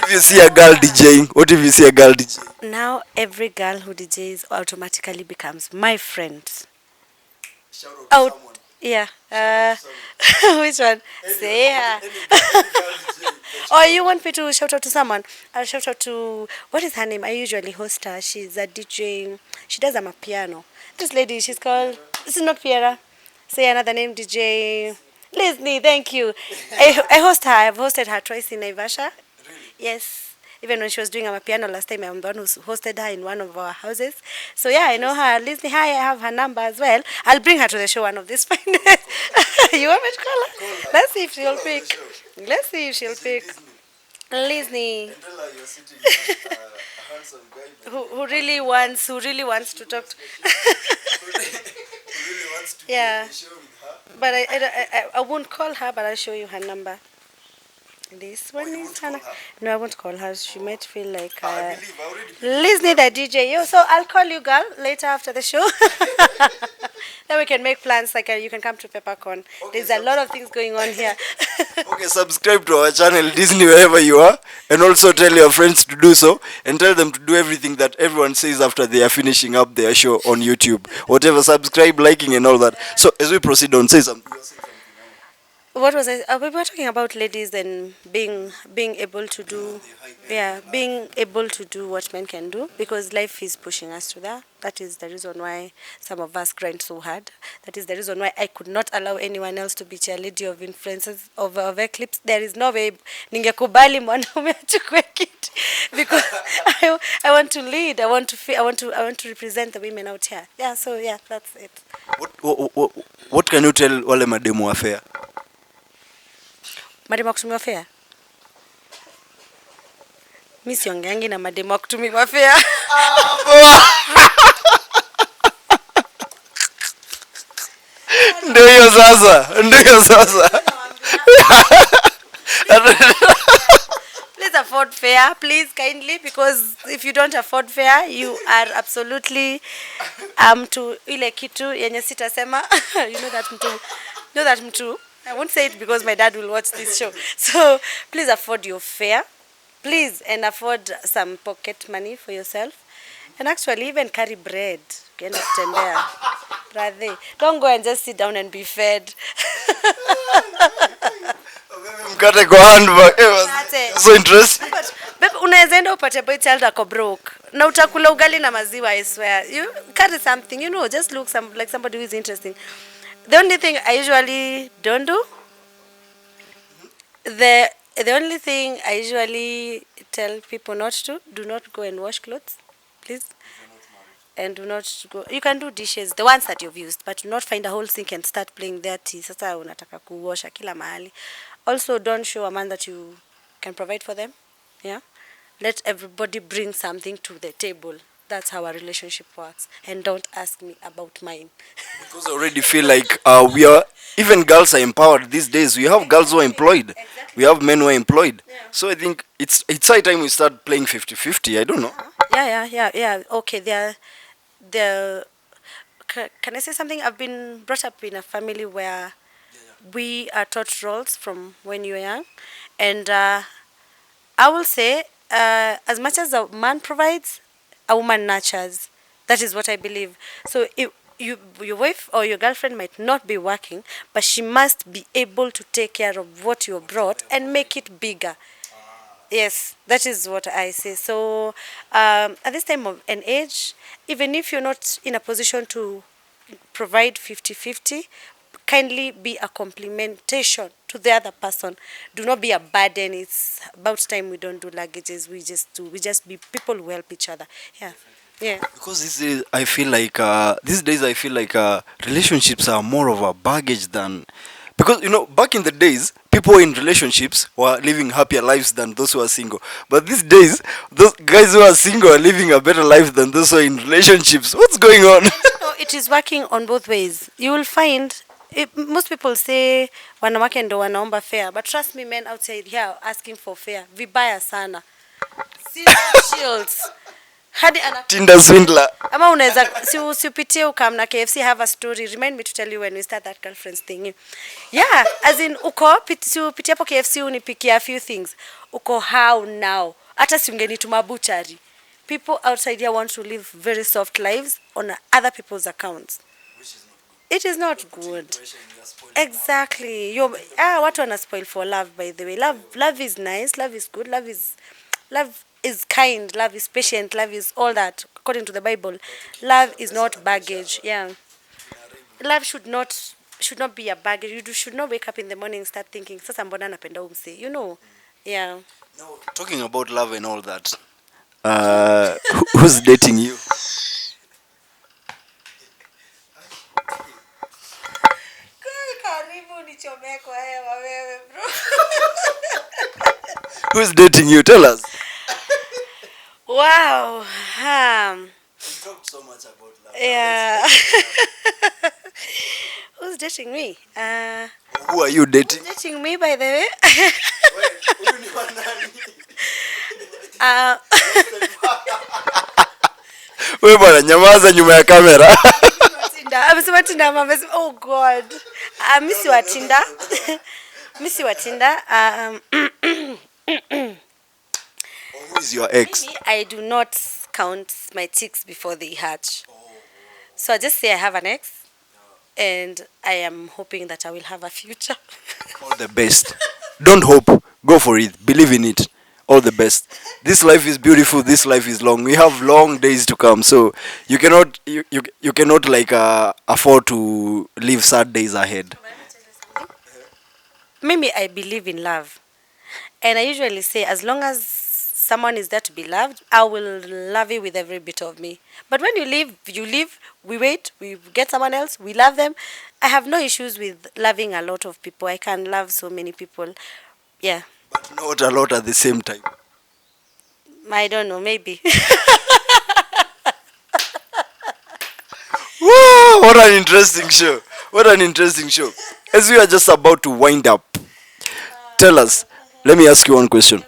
S1: If you see a girl DJing, what if you see a girl DJing?
S2: Now every girl who DJs automatically becomes my friend.
S1: Shout out to someone.
S2: Yeah. Which one? Say her. Oh, you want me to shout out to someone? I'll shout out to, what is her name? I usually host her. She's a DJ. She does amapiano. This lady, she's called, this is not Piera. Say another name, DJ Leslie. Thank you. I host her. I've hosted her twice in Naivasha.
S1: Really?
S2: Yes. Even when she was doing amapiano last time, I'm the one who hosted her in one of our houses. So yeah, I know her. Leslie, hi, I have her number as well. I'll bring her to the show one of these fine days. You want me to call her? Let's see if she'll pick. Let's see if she'll pick. Leslie. Who really wants to talk to yeah. But I won't call her, but I'll show you her number. This one is Hannah. No, I won't call her. She might feel like
S1: I believe I already.
S2: Liz need a DJ. Yo, so I'll call you, girl, later after the show. Then we can make plans. Like you can come to Peppercorn. There's a lot of things going on here.
S1: Okay, subscribe to our channel Disney wherever you are, and also tell your friends to do so, and tell them to do everything that everyone says after they are finishing up their show on YouTube. Whatever, subscribe, liking, and all that. So as we proceed on, say something.
S2: What was I? We were talking about ladies and being able to do, yeah, being able to do what men can do, because life is pushing us to that. That is the reason why some of us grind so hard. That is the reason why I could not allow anyone else to be cheerleader of influences of eclipse. There is no way ningekubali mwanaume achukue kiti because I want to lead. I want to represent the women out here. Yeah. So yeah, that's it.
S1: What can you tell wale mademu wa fair?
S2: Mademu wa kutumiwa fair? Mimi siongeangi na mademu wa kutumiwa fair.
S1: Ndio sasa.
S2: Please afford fare, please kindly, because if you don't afford fare, you are absolutely to ile kitu yenye sitasema. You know that mtu. I won't say it because my dad will watch this show. So please afford your fare, please, and afford some pocket money for yourself, and actually even carry bread. Ukienda kutembea. Brother, don't go and just sit down and be fed.
S1: Mkate kwa handbag. So interesting.
S2: But unaweza enda upate boy child ako broke. Na utakula ugali na maziwa, I swear. You carry something, just look like somebody who is interesting. The only thing I usually don't do, the only thing I usually tell people not to, do not go and wash clothes, please. And do not go. You can do dishes, the ones that you've used, but do not find a whole sink and start playing dirty. Sasa unataka kuosha kila mahali. Also, don't show a man that you can provide for them. Yeah, let everybody bring something to the table. That's how our relationship works. And don't ask me about mine.
S1: Because I already feel like even girls are empowered these days. We have girls who are employed.
S2: Exactly.
S1: We have men who are employed.
S2: Yeah.
S1: So I think it's high time we start playing 50-50. I don't know.
S2: Yeah. Okay, can I say something? I've been brought up in a family where we are taught roles from when you're young. And I will say, as much as a man provides, a woman nurtures. That is what I believe. So if your wife or your girlfriend might not be working, but she must be able to take care of what you brought and make it bigger. Yes, that is what I say. So at this time of an age, even if you're not in a position to provide 50-50, kindly be a complementation to the other person. Do not be a burden. It's about time we don't do luggages. We just be people who help each other. Yeah.
S1: Because these days I feel like relationships are more of a baggage than, because back in the days people in relationships were living happier lives than those who are single. But these days those guys who are single are living a better life than those who are in relationships. What's going on?
S2: No, it is working on both ways. You will find most people say wanawake ndo wanaomba fare, but trust me, men outside here asking for fare vibaya sana. Shields. Hadi
S1: Tinder swindler.
S2: Ama unaweza usipitie ukamna KFC. Have a story. Remind me to tell you when we start that girlfriends thing. Yeah, as in upitie hapo KFC unipikia a few things. Uko how now? Hata si ungenituma butchery. People outside here want to live very soft lives on other people's accounts. It is not good. Exactly. Watu wana spoil for love, by the way. Love is nice, love is good, love is kind, love is patient, love is all that. According to the Bible, love is not baggage. Yeah. Love should not be a baggage. You should not wake up in the morning and start thinking, sasa mbona napenda umse. Yeah.
S1: Now, talking about love and all that. Who's dating you? Who's dating you? Tell us.
S2: Wow.
S1: We talked so much about love.
S2: Yeah. Who's dating me?
S1: Who are you dating?
S2: Who's dating me, by the way?
S1: Who
S2: uh,
S1: Wewe bwana nyamaza nyuma ya kamera.
S2: Tinder. Amesema Tinder, amesema oh god. Mimi wa Tinder. Mimi wa Tinder.
S1: Who is your ex?
S2: I do not count my chicks before they hatch. So I just say I have an ex, and I am hoping that I will have a future.
S1: All the best. Don't hope. Go for it. Believe in it. All the best. This life is beautiful. This life is long. We have long days to come. So you cannot you cannot like afford to live sad days ahead.
S2: Maybe I believe in love, and I usually say as long as someone is there to be loved, I will love you with every bit of me. But when you leave, we wait, we get someone else, we love them. I have no issues with loving a lot of people. I can love so many people. Yeah.
S1: But not a lot at the same time.
S2: I don't know, maybe.
S1: Wow, what an interesting show. What an interesting show. As we are just about to wind up, tell us, let me ask you one question.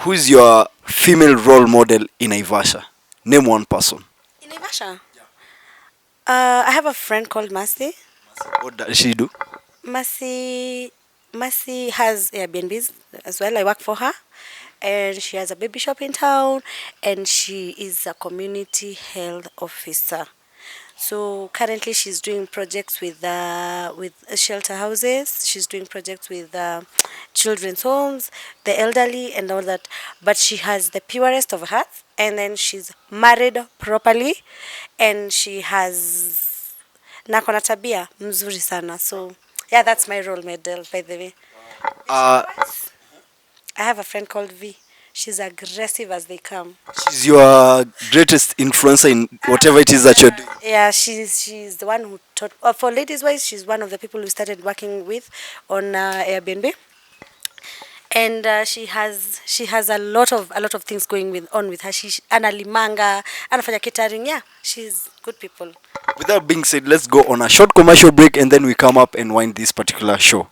S1: Who is your female role model in Naivasha? Name one person.
S2: In Naivasha? I have a friend called Mercy.
S1: What does she do?
S2: Mercy has Airbnbs as well. I work for her. And she has a baby shop in town. And she is a community health officer. So currently she's doing projects with shelter houses. She's doing projects with children's homes, the elderly and all that. But she has the purest of hearts, and then she's married properly, and she has nakona tabia mzuri sana. So yeah, that's my role model, by the way. I have a friend called V. She's aggressive as they come.
S1: She's your greatest influencer in whatever it is that you're doing.
S2: Yeah, she's the one who taught. For ladies wise, she's one of the people who started working with on Airbnb, and she has a lot of things going on with her. She analimanga, anafanya catering. Yeah, she's good people.
S1: With that being said, let's go on a short commercial break, and then we come up and wind this particular show.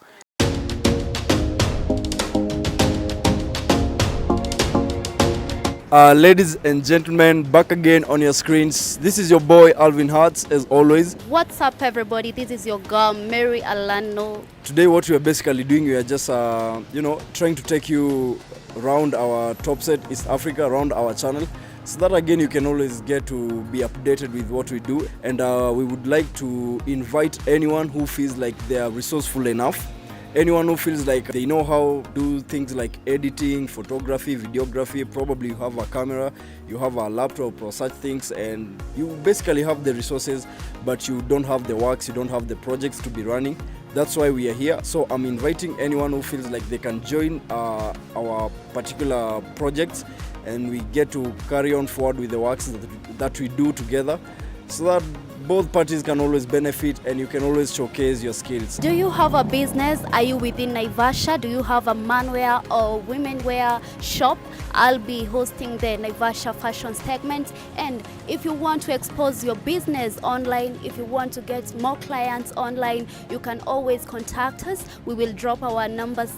S1: Ladies and gentlemen, back again on your screens. This is your boy Alvin Hartz, as always.
S4: What's up, everybody? This is your girl Mary Alano.
S1: Today, what we are basically doing, we are just trying to take you around our Topset East Africa, around our channel, so that again you can always get to be updated with what we do. And we would like to invite anyone who feels like they are resourceful enough, anyone who feels like they know how to do things like editing, photography, videography. Probably you have a camera, you have a laptop or such things, and you basically have the resources, but you don't have the works, you don't have the projects to be running. That's why we are here. So I'm inviting anyone who feels like they can join our particular projects, and we get to carry on forward with the works that we do together, so that both parties can always benefit and you can always showcase your skills.
S4: Do you have a business? Are you within Naivasha? Do you have a manwear or womenwear shop? I'll be hosting the Naivasha fashion segment. And if you want to expose your business online, if you want to get more clients online, you can always contact us. We will drop our numbers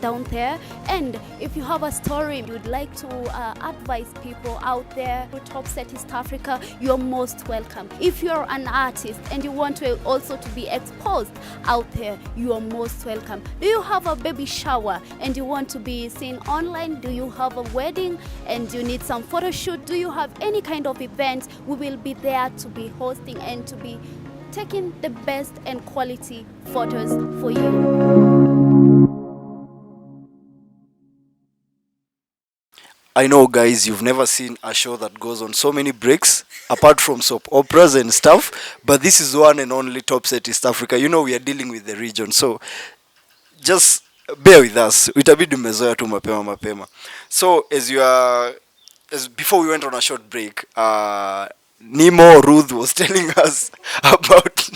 S4: down there. And if you have a story you'd like to advise people out there to Topset East Africa, you're most welcome. If you're an artist and you want to also to be exposed out there, you are most welcome. Do you have a baby shower and you want to be seen online? Do you have a wedding and you need some photo shoot? Do you have any kind of event? We will be there to be hosting and to be taking the best and quality photos for you.
S1: I know, guys, you've never seen a show that goes on so many breaks, apart from soap operas and stuff, but this is one and only Topset East Africa. You know, we are dealing with the region, so just bear with us. Itabidi mmezoea tu mapema. So as before we went on a short break, Nemo Ruth was telling us about.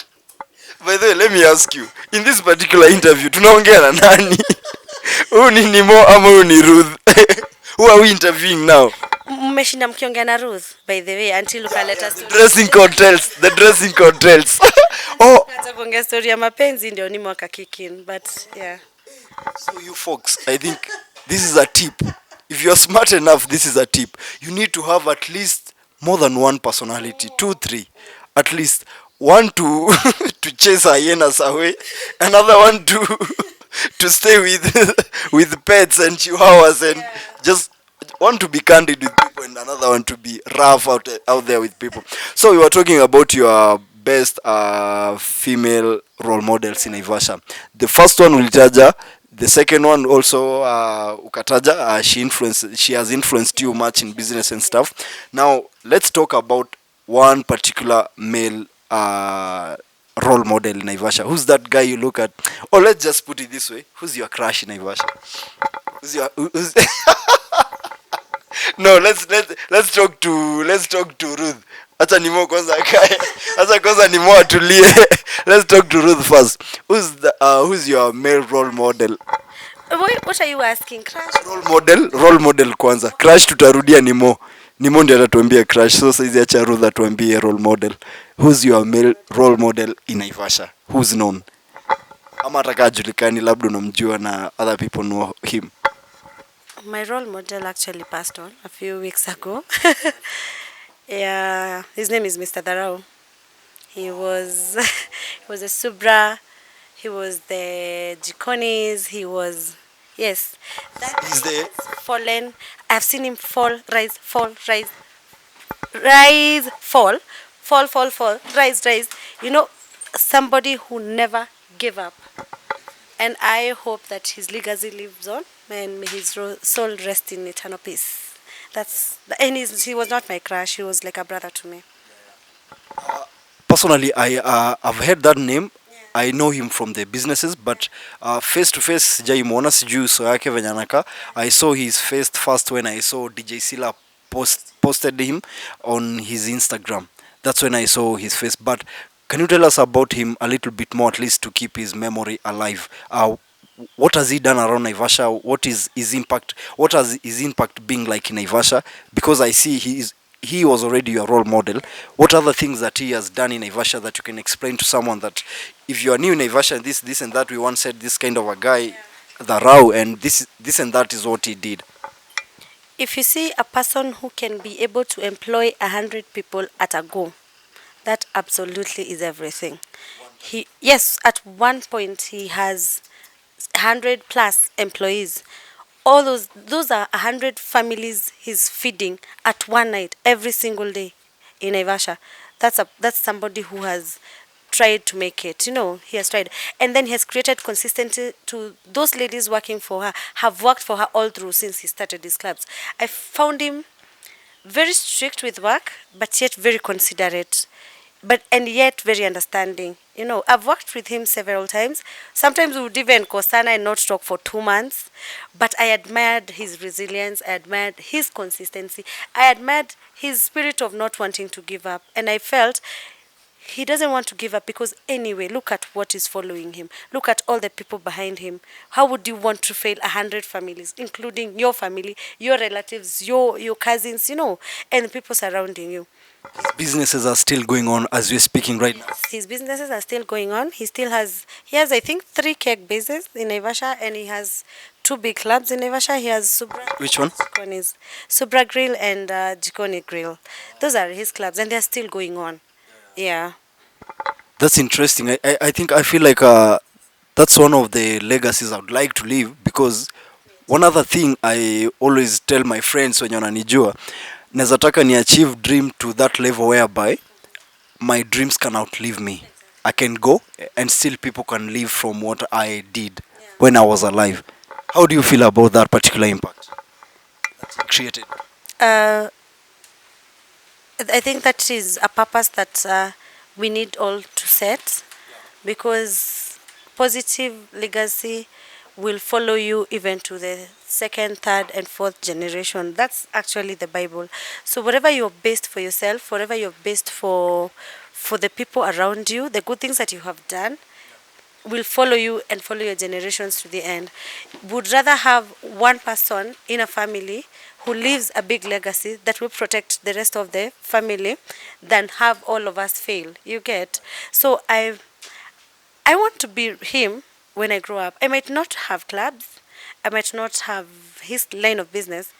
S1: By the way, let me ask you, in this particular interview, tunaongea na nani? Huyu ni Nemo ama huyu ni Ruth? Who are we interviewing now?
S2: Mmeshinda mkiongea na Ruth, by the way, until ukaleta
S1: The dressing code tells. Oh,
S2: kaanza kuongea story ya mapenzi ndio Nimo akakick in, but yeah.
S1: So you folks, I think This is a tip. If you're smart enough, this is a tip. You need to have at least more than one personality, two, three, at least one to to chase hyenas away, another one to to stay with with pets and chihuahuas, and just one to be candid with people and another one to be rough out there with people. So we were talking about your best female role models in Naivasha. The first one ulitaja, the second one also ukataja, she has influenced you much in business and stuff. Now let's talk about one particular male role model in Naivasha. Who's that guy you look at? Or let's just put it this way: who's your crush in Naivasha? Who's no, let's talk to Ruth. Acha nimo kwanza akae. Acha kwanza nimo atulie. Let's talk to Ruth first. Who's your male role model?
S2: What are you asking? Crush?
S1: Role model kwanza. Crush tutarudia nimo. Nimo ndiye atatuambia crush. So saizi acha Ruth atuambie role model. Who's your male role model in Naivasha? Who's known? Ama ataka ajulikani, labda unamjua na other people know him.
S2: My role model actually passed on a few weeks ago. Yeah, his name is Mr. Darao. He was he was a Subra. He was the Jikonis. He was, yes. That
S1: He's the
S2: fallen. I've seen him fall, rise, fall, rise, fall, rise. You know, somebody who never gave up. And I hope that his legacy lives on, and may his soul rest in eternal peace. And he was not my crush. He was like a brother to me.
S1: Personally, I've heard that name. I know him from the businesses, but face to face sijaimwona, sijui uso yake venye anakaa. I saw his face first when I saw DJ Sila posted him on his Instagram. That's when I saw his face. But can you tell us about him a little bit more, at least to keep his memory alive? What has he done around Naivasha? What is his impact? What has his impact being like in Naivasha? Because I see he was already your role model. What other things that he has done in Naivasha that you can explain to someone that if you are new in Naivasha and this and that, we once said this kind of a guy, the Rao, and this and that is what he did.
S2: If you see a person who can be able to employ 100 people at a go, that absolutely is everything. Yes, at one point he has 100 plus employees. All those are 100 families he's feeding at one night every single day in Naivasha. That's somebody who has tried to make it. You know, he has tried, and then he has created consistency to those ladies working for her. Have worked for her all through since he started his clubs. I found him very strict with work, but yet very considerate, and yet very understanding. You know, I've worked with him several times. Sometimes we would even kosana and not talk for 2 months. But I admired his resilience. I admired his consistency. I admired his spirit of not wanting to give up. And I felt he doesn't want to give up because anyway, look at what is following him. Look at all the people behind him. How would you want to fail 100 families, including your family, your relatives, your cousins, you know, and the people surrounding you?
S1: His businesses are still going on as we're speaking right now.
S2: His businesses are still going on. He has I think 3 cake bases in Naivasha, and he has 2 big clubs in Naivasha. He has Subra.
S1: Which one?
S2: Jikonis. Subra Grill and Jikoni Grill. Those are his clubs, and they're still going on. Yeah.
S1: That's interesting. I think I feel like that's one of the legacies I would like to leave, because one other thing I always tell my friends when wananijua, naweza taka ni achieve dream to that level whereby my dreams can outlive me. I can go and still people can live from what I did when I was alive. How do you feel about that particular impact that you created?
S2: I think that is a purpose that we need all to set, because positive legacy will follow you even to the 2nd, 3rd, and 4th generation. That's actually the Bible. So whatever you're based for yourself, whatever you're based for the people around you, the good things that you have done will follow you and follow your generations to the end. Would rather have one person in a family who leaves a big legacy that will protect the rest of the family than have all of us fail. You get? So I want to be him when I grow up. I might not have clubs. I might not have his line of business,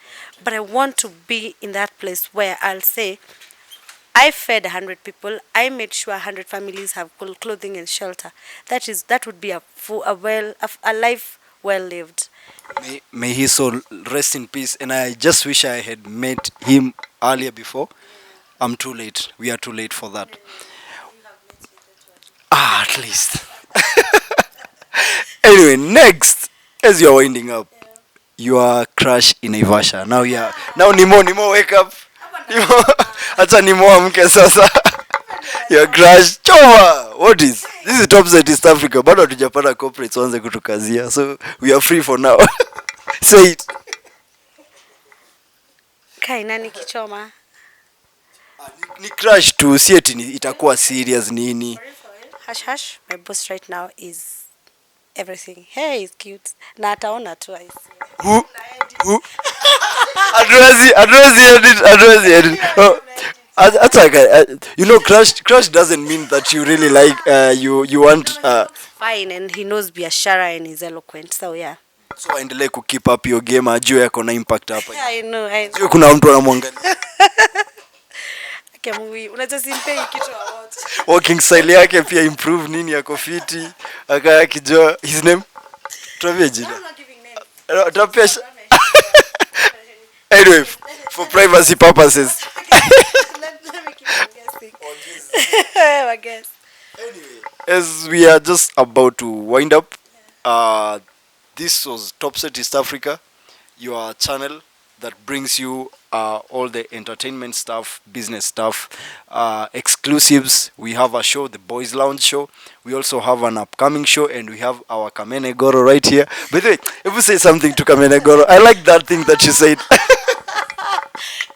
S2: but I want to be in that place where I'll say, I fed 100 people. I made sure 100 families have clothing and shelter. That would be a life well lived.
S1: May his soul rest in peace. And I just wish I had met him earlier before. I'm too late. We are too late for that. Ah, at least. Anyway, next, as you're winding up, your crush in Naivasha. Now, yeah. Now, Nimo, wake up. Nimo, acha Nimo amke sasa. Your crush, choma. What is? This is Topset East Africa. Bado hatujapata corporates waanze kutukazia. So, we are free for now. Say it.
S2: Kai nani kichoma?
S1: Ni crush tu, si eti itakuwa serious nini.
S2: Hush hush. My boss right now is everything. Hey, he's cute. Na ataona tu I see.
S1: Who? Address edit. Oh, that's like, you know, crush doesn't mean that you really like, you want,
S2: Fine, and he knows biashara and he's eloquent. So yeah.
S1: so aendelee ku keep up your game, ajue yako na impact hapa.
S2: Yeah, I know.
S1: Sio kuna mtu anamwangalia.
S2: Kemui, unajua simpei kitu wote.
S1: Walking style yake pia improve nini yako fiti. Akaya kijua his name. Tuambie jina.
S2: I'm not giving names.
S1: Tapesha. Anyway, for privacy purposes.
S2: Let me keep on guessing. I guess.
S1: Anyway, as we are just about to wind up, this was Topset East Africa, your channel that brings you all the entertainment stuff, business stuff, exclusives. We have a show, the Boys Lounge show. We also have an upcoming show, and we have our Kamene Goro right here. By the way, if you say something to Kamene Goro, I like that thing that you said.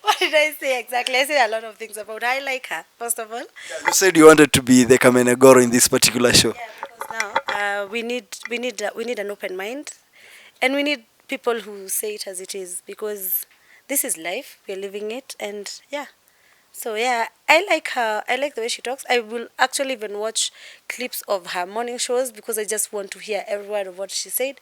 S2: What did I say exactly? I said a lot of things about her. I like her, first of all.
S1: You said you wanted to be the Kamene Goro in this particular show.
S2: Yeah, because now we need an open mind, and we need people who say it as it is, because this is life. We're living it, and yeah. So yeah, I like her. I like the way she talks. I will actually even watch clips of her morning shows because I just want to hear every word of what she said,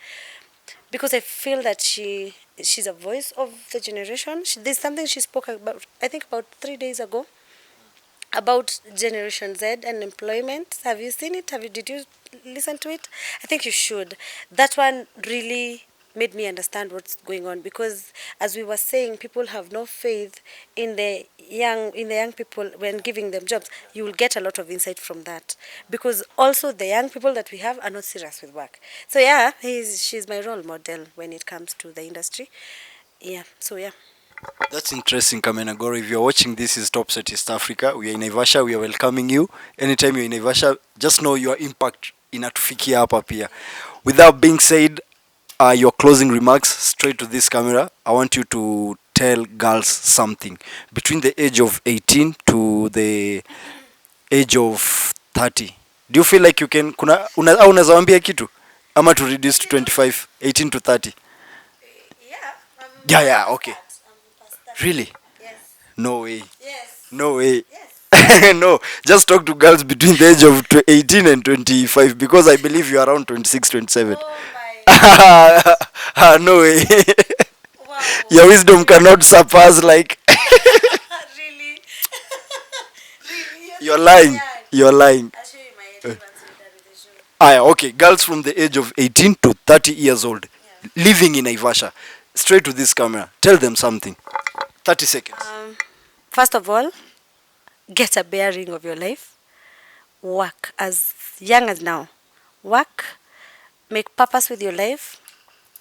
S2: because I feel that she's a voice of the generation. There's something she spoke about, I think about 3 days ago, about Generation Z and employment. Have you seen it? Did you listen to it? I think you should. That one really made me understand what's going on, because as we were saying, people have no faith in the young people when giving them jobs. You will get a lot of insight from that, because also the young people that we have are not serious with work. So yeah, she's my role model when it comes to the industry. Yeah, so yeah.
S1: That's interesting, Kamena Goro. If you're watching, this is Topset East Africa. We are in Naivasha. We are welcoming you. Anytime you're in Naivasha, just know your impact inatufikia hapa pia. With that being said, your closing remarks straight to this camera. I want you to tell girls something between the age of 18 to the age of 30. Do you feel like you can unaweza waambia kitu ama to reduce to 25, 18 to 30? Yeah, okay. Really?
S2: Yes.
S1: No way.
S2: Yes.
S1: No way.
S2: Yes.
S1: No, just talk to girls between the age of 18 and 25, because I believe you're around 26, 27.
S2: Oh my.
S1: No way.
S2: Wow.
S1: Your wisdom cannot surpass like.
S2: Really? Really?
S1: You're lying. You're lying.
S2: I'll show you my advance with the show.
S1: Okay. Girls from the age of 18 to 30 years old, living in Naivasha. Straight to this camera. Tell them something. 30 seconds.
S2: First of all, get a bearing of your life. Work as young as now. Work. Make purpose with your life.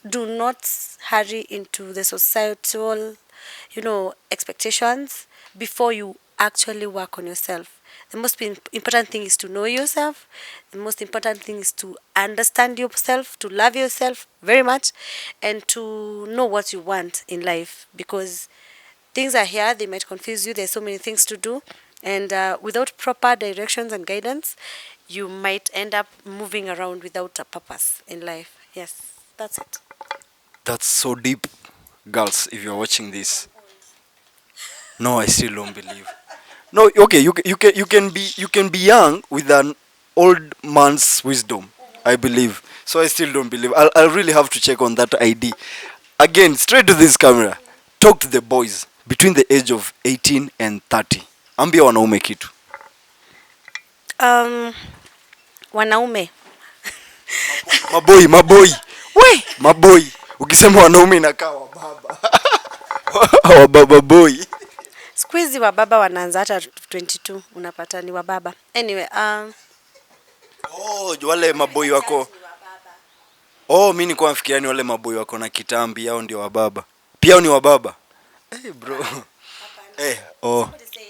S2: Do not hurry into the societal, expectations before you actually work on yourself. The most important thing is to know yourself. The most important thing is to understand yourself, to love yourself very much, and to know what you want in life, because things are here, they might confuse you. There's so many things to do, and without proper directions and guidance, you might end up moving around without a purpose in life. Yes, that's it.
S1: That's so deep, girls. If you're watching this, no, I still don't believe. No, okay, you can be young with an old man's wisdom. I believe. So I still don't believe. I'll really have to check on that ID. Again, straight to this camera. Talk to the boys between the age of 18 and 30. Ambia wanaume kitu.
S2: Wanaume.
S1: Maboy. We, maboy. Ukisema wanaume inakaa wababa. Wababa boy.
S2: Siku hizi wababa wanaanza hata 22 unapata ni wababa. Anyway,
S1: wale maboy wako. Mimi nilikuwa nafikiria ni wale maboy wako na kitambi, hao ndio wababa. Pia ni wababa. Bro.